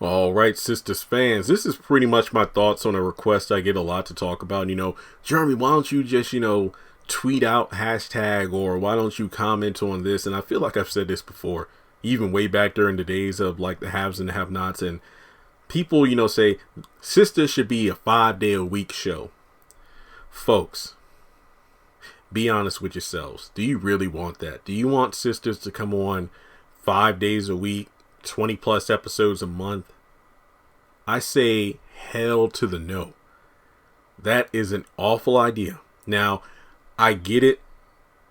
All right, Sistas fans, this is pretty much my thoughts on a request I get a lot to talk about. Jeremy, why don't you just, tweet out hashtag, or why don't you comment on this? And I feel like I've said this before, even way back during the days of like the haves and the have-nots. And people, say Sistas should be a 5-day-a-week show. Folks, be honest with yourselves. Do you really want that? Do you want Sistas to come on 5 days a week, 20 plus episodes a month? I say hell to the no. That is an awful idea. Now, I get it.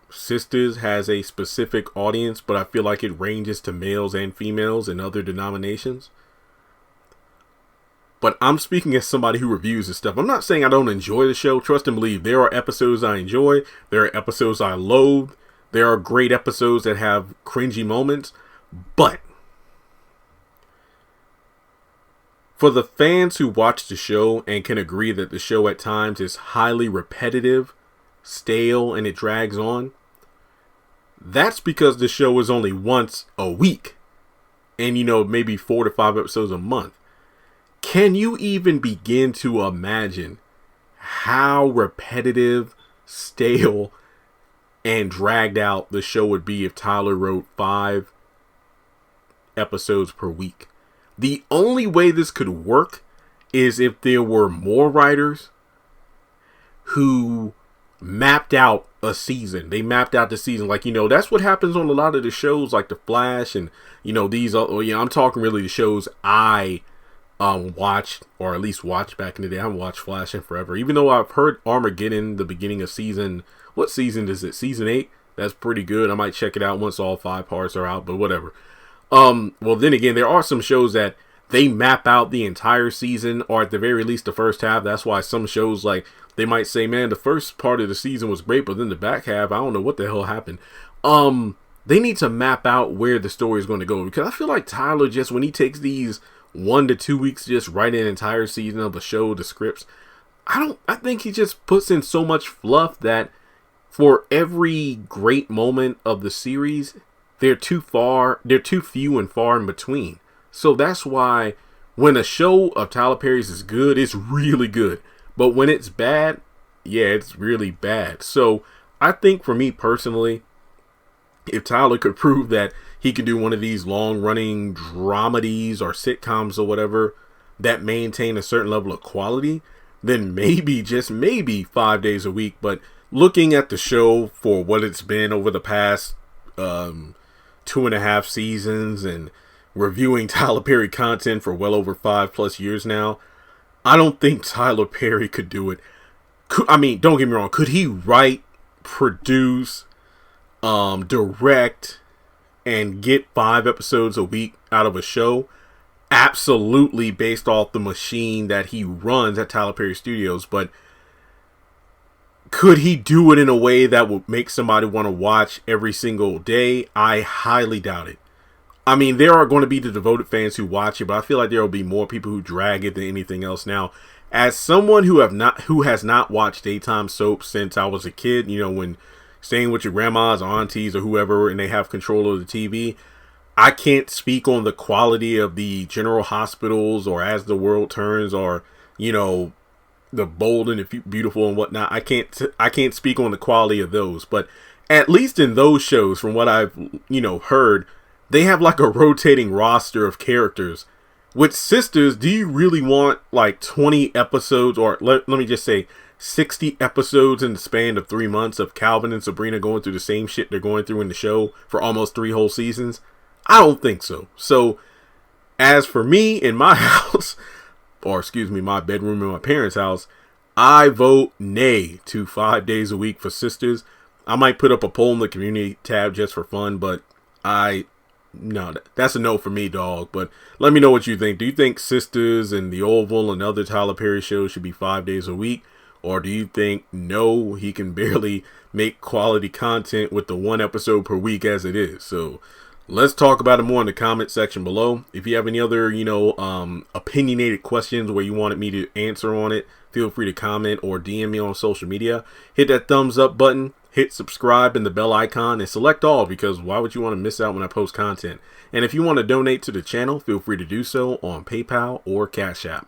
Sistas has a specific audience, but I feel like it ranges to males and females in other denominations. But I'm speaking as somebody who reviews this stuff. I'm not saying I don't enjoy the show. Trust and believe. There are episodes I enjoy. There are episodes I loathe. There are great episodes that have cringy moments. But for the fans who watch the show and can agree that the show at times is highly repetitive, stale, and it drags on, that's because the show is only once a week and, maybe 4 to 5 episodes a month. Can you even begin to imagine how repetitive, stale, and dragged out the show would be if Tyler wrote 5 episodes per week? The only way this could work is if there were more writers who mapped out a season. They mapped out the season. That's what happens on a lot of the shows like The Flash and, these, I'm talking really the shows I watched, or at least watched back in the day. I haven't watched Flash in forever. Even though I've heard Armageddon, the beginning of season, what season is it? Season 8? That's pretty good. I might check it out once all 5 parts are out, but whatever. Well, then again, there are some shows that they map out the entire season, or at the very least the first half. That's why some shows, like, they might say, man, the first part of the season was great, but then the back half, I don't know what the hell happened. They need to map out where the story is going to go, because I feel like Tyler, just when he takes these 1 to 2 weeks to just write an entire season of a show, the scripts, I think he just puts in so much fluff that for every great moment of the series, they're too few and far in between. So that's why when a show of Tyler Perry's is good, it's really good. But when it's bad, yeah, it's really bad. So I think for me personally, if Tyler could prove that he can do one of these long-running dramedies or sitcoms or whatever that maintain a certain level of quality, then maybe, just maybe, 5 days a week. But looking at the show for what it's been over the past 2.5 seasons and reviewing Tyler Perry content for well over 5+ years now, I don't think Tyler Perry could do it. Don't get me wrong. Could he write, produce, direct, and get 5 episodes a week out of a show? Absolutely, based off the machine that he runs at Tyler Perry Studios. But could he do it in a way that would make somebody want to watch every single day? I highly doubt it. There are going to be the devoted fans who watch it, but I feel like there will be more people who drag it than anything else. Now, as someone who has not watched daytime soap since I was a kid, when staying with your grandmas or aunties or whoever and they have control of the TV, I can't speak on the quality of the General Hospitals or As the World Turns or, the Bold and the Beautiful and whatnot. I can't speak on the quality of those, but at least in those shows, from what I've, heard, they have like a rotating roster of characters. With Sistas, do you really want like 20 episodes, or let me just say 60 episodes in the span of 3 months of Calvin and Sabrina going through the same shit they're going through in the show for almost 3 whole seasons? I don't think so. So, as for me in my house, or my bedroom in my parents' house, I vote nay to 5 days a week for Sistas. I might put up a poll in the community tab just for fun, but no, that's a no for me, dog. But let me know what you think. Do you think Sistas and The Oval and other Tyler Perry shows should be 5 days a week? Or do you think, no, he can barely make quality content with the 1 episode per week as it is? So let's talk about it more in the comment section below. If you have any other, opinionated questions where you wanted me to answer on it, feel free to comment or DM me on social media. Hit that thumbs up button. hit subscribe and the bell icon and select all, because why would you want to miss out when I post content? And if you want to donate to the channel, feel free to do so on PayPal or Cash App.